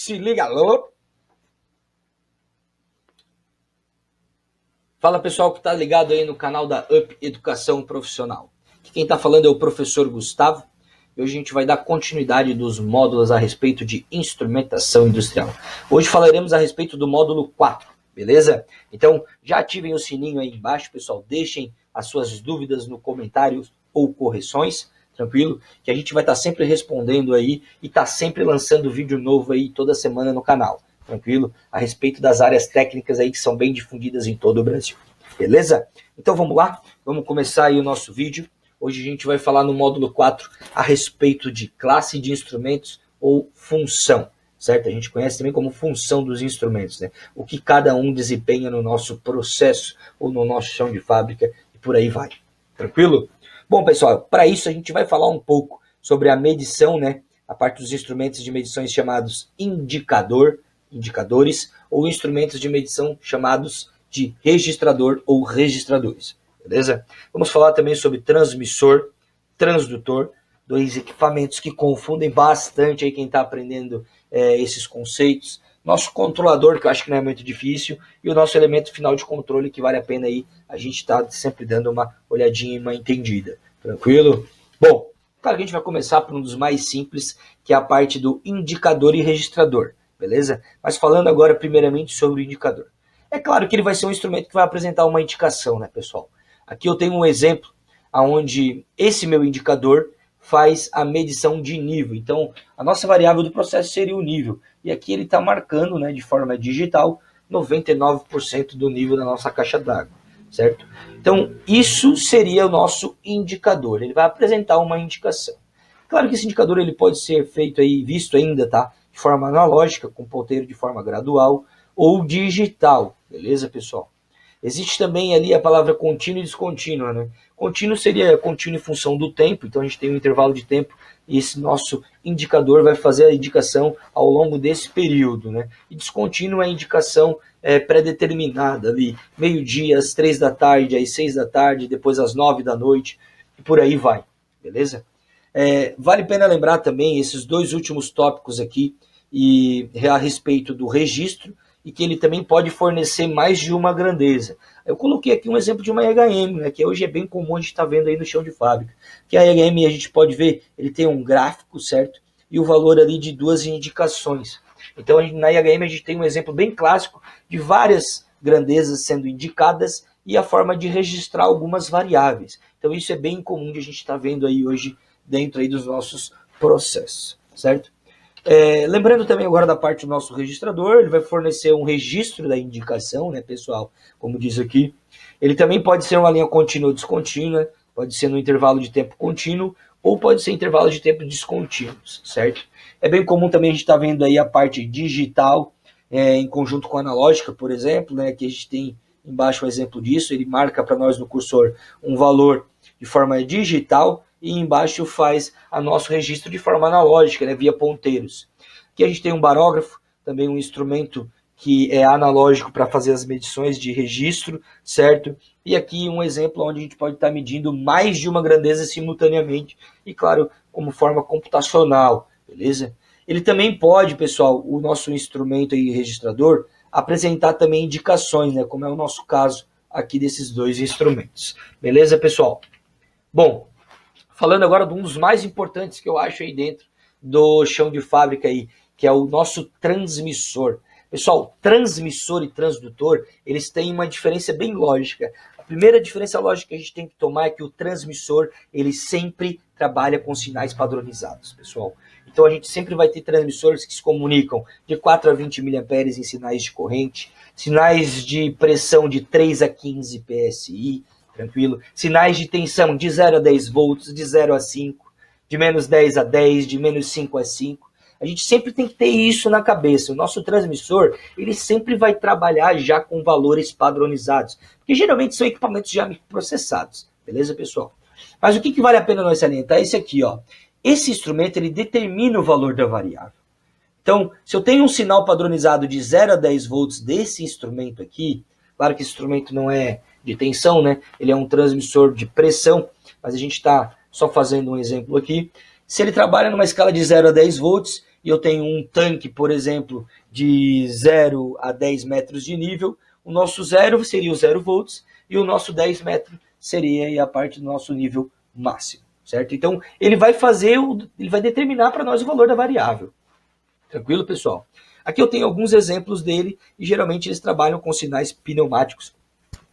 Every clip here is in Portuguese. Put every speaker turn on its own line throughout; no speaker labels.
Se liga, alô? Fala pessoal que tá ligado aí no canal da Up Educação Profissional. Aqui quem tá falando é o professor Gustavo e hoje a gente vai dar continuidade dos módulos a respeito de instrumentação industrial. Hoje falaremos a respeito do módulo 4, beleza? Então já ativem o sininho aí embaixo, pessoal, deixem as suas dúvidas no comentário ou correções, tranquilo? Que a gente vai estar sempre respondendo aí e tá sempre lançando vídeo novo aí toda semana no canal. Tranquilo? A respeito das áreas técnicas aí que são bem difundidas em todo o Brasil. Beleza? Então vamos lá? Vamos começar aí o nosso vídeo. Hoje a gente vai falar no módulo 4 a respeito de classe de instrumentos ou função, certo? A gente conhece também como função dos instrumentos, né? O que cada um desempenha no nosso processo ou no nosso chão de fábrica e por aí vai. Tranquilo? Bom, pessoal, para isso a gente vai falar um pouco sobre a medição, né? A parte dos instrumentos de medições chamados indicadores ou instrumentos de medição chamados de registrador ou registradores, beleza? Vamos falar também sobre transmissor, transdutor, dois equipamentos que confundem bastante aí quem está aprendendo esses conceitos. Nosso controlador, que eu acho que não é muito difícil, e o nosso elemento final de controle, que vale a pena aí a gente está sempre dando uma olhadinha e uma entendida. Tranquilo? Bom, claro que a gente vai começar por um dos mais simples, que é a parte do indicador e registrador. Beleza? Mas falando agora primeiramente sobre o indicador. É claro que ele vai ser um instrumento que vai apresentar uma indicação, né, pessoal? Aqui eu tenho um exemplo onde esse meu indicador faz a medição de nível. Então, a nossa variável do processo seria o nível. E aqui ele está marcando, né, de forma digital, 99% do nível da nossa caixa d'água, certo? Então, isso seria o nosso indicador. Ele vai apresentar uma indicação. Claro que esse indicador ele pode ser feito aí, visto ainda, tá? De forma analógica, com ponteiro de forma gradual, ou digital, beleza, pessoal? Existe também ali a palavra contínua e descontínua, né? Contínuo seria contínuo em função do tempo, então a gente tem um intervalo de tempo e esse nosso indicador vai fazer a indicação ao longo desse período, né? E descontínuo é a indicação pré-determinada ali, meio-dia, às 3 da tarde, às 6 da tarde, depois às 9 da noite, e por aí vai, beleza? Vale a pena lembrar também esses dois últimos tópicos aqui e a respeito do registro e que ele também pode fornecer mais de uma grandeza. Eu coloquei aqui um exemplo de uma EHM, né, que hoje é bem comum a gente estar vendo aí no chão de fábrica. Que a EHM a gente pode ver, ele tem um gráfico, certo? E o valor ali de duas indicações. Então na EHM a gente tem um exemplo bem clássico de várias grandezas sendo indicadas e a forma de registrar algumas variáveis. Então isso é bem comum de a gente estar vendo aí hoje dentro aí dos nossos processos, certo? Lembrando também agora da parte do nosso registrador, ele vai fornecer um registro da indicação, né, pessoal? Como diz aqui. Ele também pode ser uma linha contínua ou descontínua, pode ser no intervalo de tempo contínuo ou pode ser intervalo de tempo descontínuos, certo? É bem comum também a gente estar vendo aí a parte digital em conjunto com a analógica, por exemplo, né, que a gente tem embaixo um exemplo disso, ele marca para nós no cursor um valor de forma digital e embaixo faz a nosso registro de forma analógica, né, via ponteiros. Aqui a gente tem um barógrafo, também um instrumento que é analógico para fazer as medições de registro, certo? E aqui um exemplo onde a gente pode estar medindo mais de uma grandeza simultaneamente e, claro, como forma computacional, beleza? Ele também pode, pessoal, o nosso instrumento aí, registrador, apresentar também indicações, né, como é o nosso caso aqui desses dois instrumentos. Beleza, pessoal? Bom, falando agora de um dos mais importantes que eu acho aí dentro do chão de fábrica aí, que é o nosso transmissor. Pessoal, transmissor e transdutor, eles têm uma diferença bem lógica. A primeira diferença lógica que a gente tem que tomar é que o transmissor, ele sempre trabalha com sinais padronizados, pessoal. Então a gente sempre vai ter transmissores que se comunicam de 4 a 20 mA em sinais de corrente, sinais de pressão de 3 a 15 PSI, tranquilo? Sinais de tensão de 0 a 10 volts, de 0 a 5, de menos 10 a 10, de menos 5 a 5. A gente sempre tem que ter isso na cabeça. O nosso transmissor, ele sempre vai trabalhar já com valores padronizados, porque geralmente são equipamentos já processados, beleza, pessoal? Mas o que vale a pena nós salientar é esse aqui, ó. Esse instrumento, ele determina o valor da variável. Então, se eu tenho um sinal padronizado de 0 a 10 volts desse instrumento aqui, claro que esse instrumento não é de tensão, né? Ele é um transmissor de pressão, mas a gente está só fazendo um exemplo aqui. Se ele trabalha numa escala de 0 a 10 volts, e eu tenho um tanque, por exemplo, de 0 a 10 metros de nível, o nosso 0 seria o 0 volts e o nosso 10 metros seria aí a parte do nosso nível máximo, certo? Então, ele vai determinar para nós o valor da variável. Tranquilo, pessoal? Aqui eu tenho alguns exemplos dele e geralmente eles trabalham com sinais pneumáticos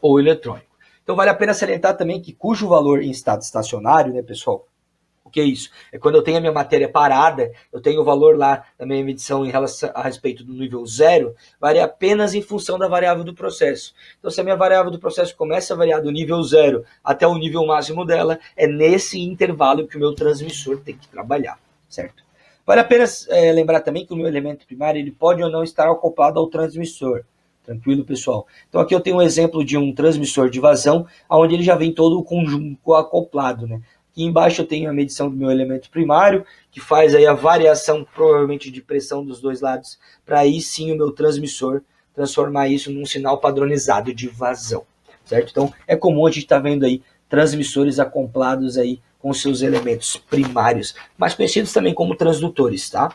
ou eletrônicos. Então vale a pena salientar também que cujo valor em estado estacionário, né, pessoal? O que é isso? É quando eu tenho a minha matéria parada, eu tenho o valor lá da minha medição em relação a respeito do nível 0, varia apenas em função da variável do processo. Então se a minha variável do processo começa a variar do nível 0 até o nível máximo dela, é nesse intervalo que o meu transmissor tem que trabalhar, certo? Vale a pena lembrar também que o meu elemento primário ele pode ou não estar acoplado ao transmissor. Tranquilo, pessoal? Então aqui eu tenho um exemplo de um transmissor de vazão, onde ele já vem todo o conjunto acoplado, né? Aqui embaixo eu tenho a medição do meu elemento primário, que faz aí a variação provavelmente de pressão dos dois lados, para aí sim o meu transmissor transformar isso num sinal padronizado de vazão, certo? Então é comum a gente estar vendo aí transmissores acoplados aí com seus elementos primários, mais conhecidos também como transdutores, tá?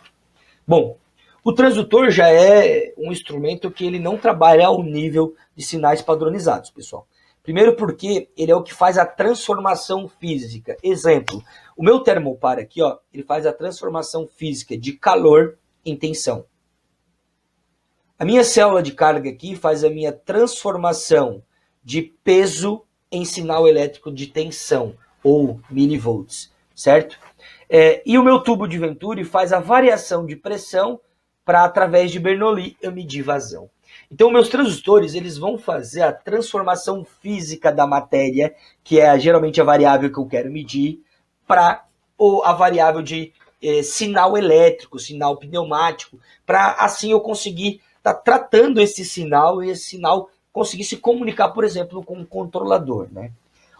Bom, o transdutor já é um instrumento que ele não trabalha ao nível de sinais padronizados, pessoal. Primeiro porque ele é o que faz a transformação física. Exemplo, o meu termopar aqui, ó, ele faz a transformação física de calor em tensão. A minha célula de carga aqui faz a minha transformação de peso em sinal elétrico de tensão, ou milivolts, certo? E o meu tubo de Venturi faz a variação de pressão para, através de Bernoulli, eu medir vazão. Então, meus transdutores eles vão fazer a transformação física da matéria, que é geralmente a variável que eu quero medir, para a variável de sinal elétrico, sinal pneumático, para assim eu conseguir estar tratando esse sinal e esse sinal conseguir se comunicar, por exemplo, com o controlador, né?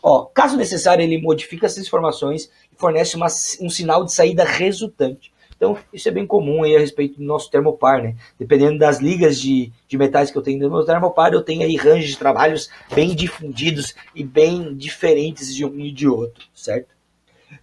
Ó, caso necessário, ele modifica essas informações e fornece um sinal de saída resultante. Então, isso é bem comum aí a respeito do nosso termopar, né? Dependendo das ligas de metais que eu tenho no meu termopar, eu tenho aí ranges de trabalhos bem difundidos e bem diferentes de um e de outro, certo?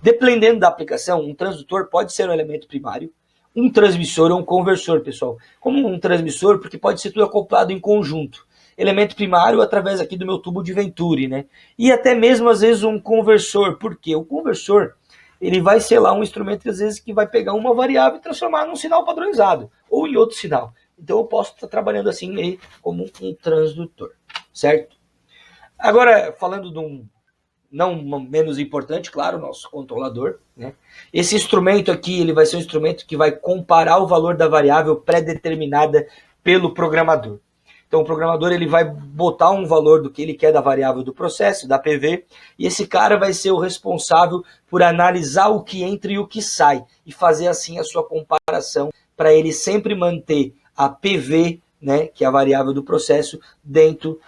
Dependendo da aplicação, um transdutor pode ser um elemento primário, um transmissor ou um conversor, pessoal. Como um transmissor, porque pode ser tudo acoplado em conjunto. Elemento primário através aqui do meu tubo de Venturi, né? E até mesmo, às vezes, um conversor. Por quê? O conversor, ele vai ser lá um instrumento, às vezes, que vai pegar uma variável e transformar num sinal padronizado, ou em outro sinal. Então, eu posso estar trabalhando assim aí como um transdutor, certo? Agora, falando de um não menos importante, claro, nosso controlador, né? Esse instrumento aqui, ele vai ser um instrumento que vai comparar o valor da variável pré-determinada pelo programador. Então o programador ele vai botar um valor do que ele quer da variável do processo, da PV, e esse cara vai ser o responsável por analisar o que entra e o que sai, e fazer assim a sua comparação, para ele sempre manter a PV, né, que é a variável do processo, dentro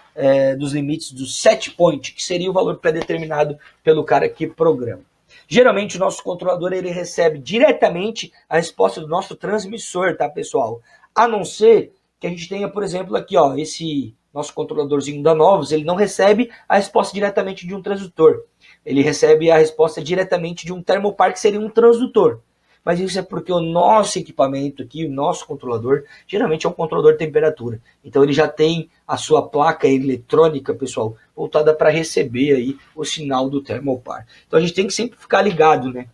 dos limites do set point, que seria o valor pré-determinado pelo cara que programa. Geralmente o nosso controlador ele recebe diretamente a resposta do nosso transmissor, tá, pessoal? A não ser que a gente tenha, por exemplo, aqui, ó, esse nosso controladorzinho da Novus, ele não recebe a resposta diretamente de um transdutor. Ele recebe a resposta diretamente de um termopar, que seria um transdutor. Mas isso é porque o nosso equipamento aqui, o nosso controlador, geralmente é um controlador de temperatura. Então ele já tem a sua placa eletrônica, pessoal, voltada para receber aí o sinal do termopar. Então a gente tem que sempre ficar ligado, né?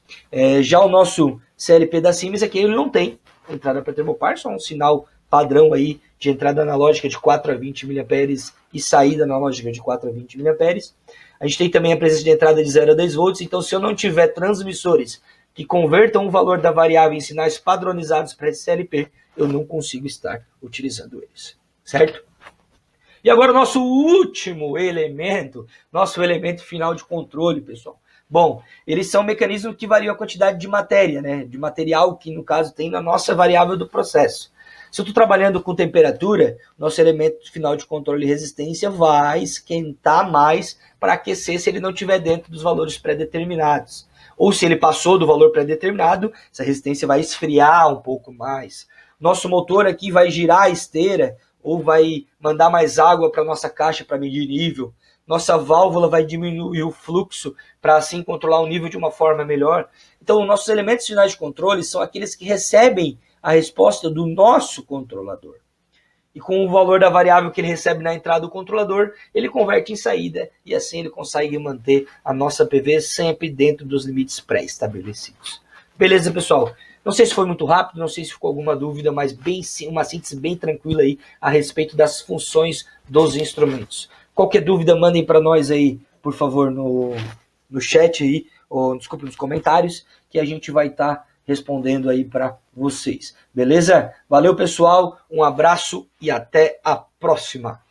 Já o nosso CLP da Siemens aqui, ele não tem entrada para termopar, só um sinal padrão aí de entrada analógica de 4 a 20 mA e saída analógica de 4 a 20 mA. A gente tem também a presença de entrada de 0 a 10 volts, então se eu não tiver transmissores que convertam o valor da variável em sinais padronizados para esse CLP, eu não consigo estar utilizando eles, certo? E agora o nosso último elemento, nosso elemento final de controle, pessoal. Bom, eles são mecanismos que variam a quantidade de matéria, né? De material que, no caso, tem na nossa variável do processo. Se eu estou trabalhando com temperatura, nosso elemento final de controle e resistência vai esquentar mais para aquecer se ele não estiver dentro dos valores pré-determinados. Ou se ele passou do valor pré-determinado, essa resistência vai esfriar um pouco mais. Nosso motor aqui vai girar a esteira ou vai mandar mais água para a nossa caixa para medir nível. Nossa válvula vai diminuir o fluxo para assim controlar o nível de uma forma melhor. Então, nossos elementos finais de controle são aqueles que recebem a resposta do nosso controlador. E com o valor da variável que ele recebe na entrada do controlador, ele converte em saída e assim ele consegue manter a nossa PV sempre dentro dos limites pré-estabelecidos. Beleza, pessoal? Não sei se foi muito rápido, não sei se ficou alguma dúvida, mas uma síntese bem tranquila aí a respeito das funções dos instrumentos. Qualquer dúvida, mandem para nós aí, por favor, no chat aí, ou desculpe, nos comentários, que a gente vai estar respondendo aí para vocês. Beleza? Valeu, pessoal, um abraço e até a próxima.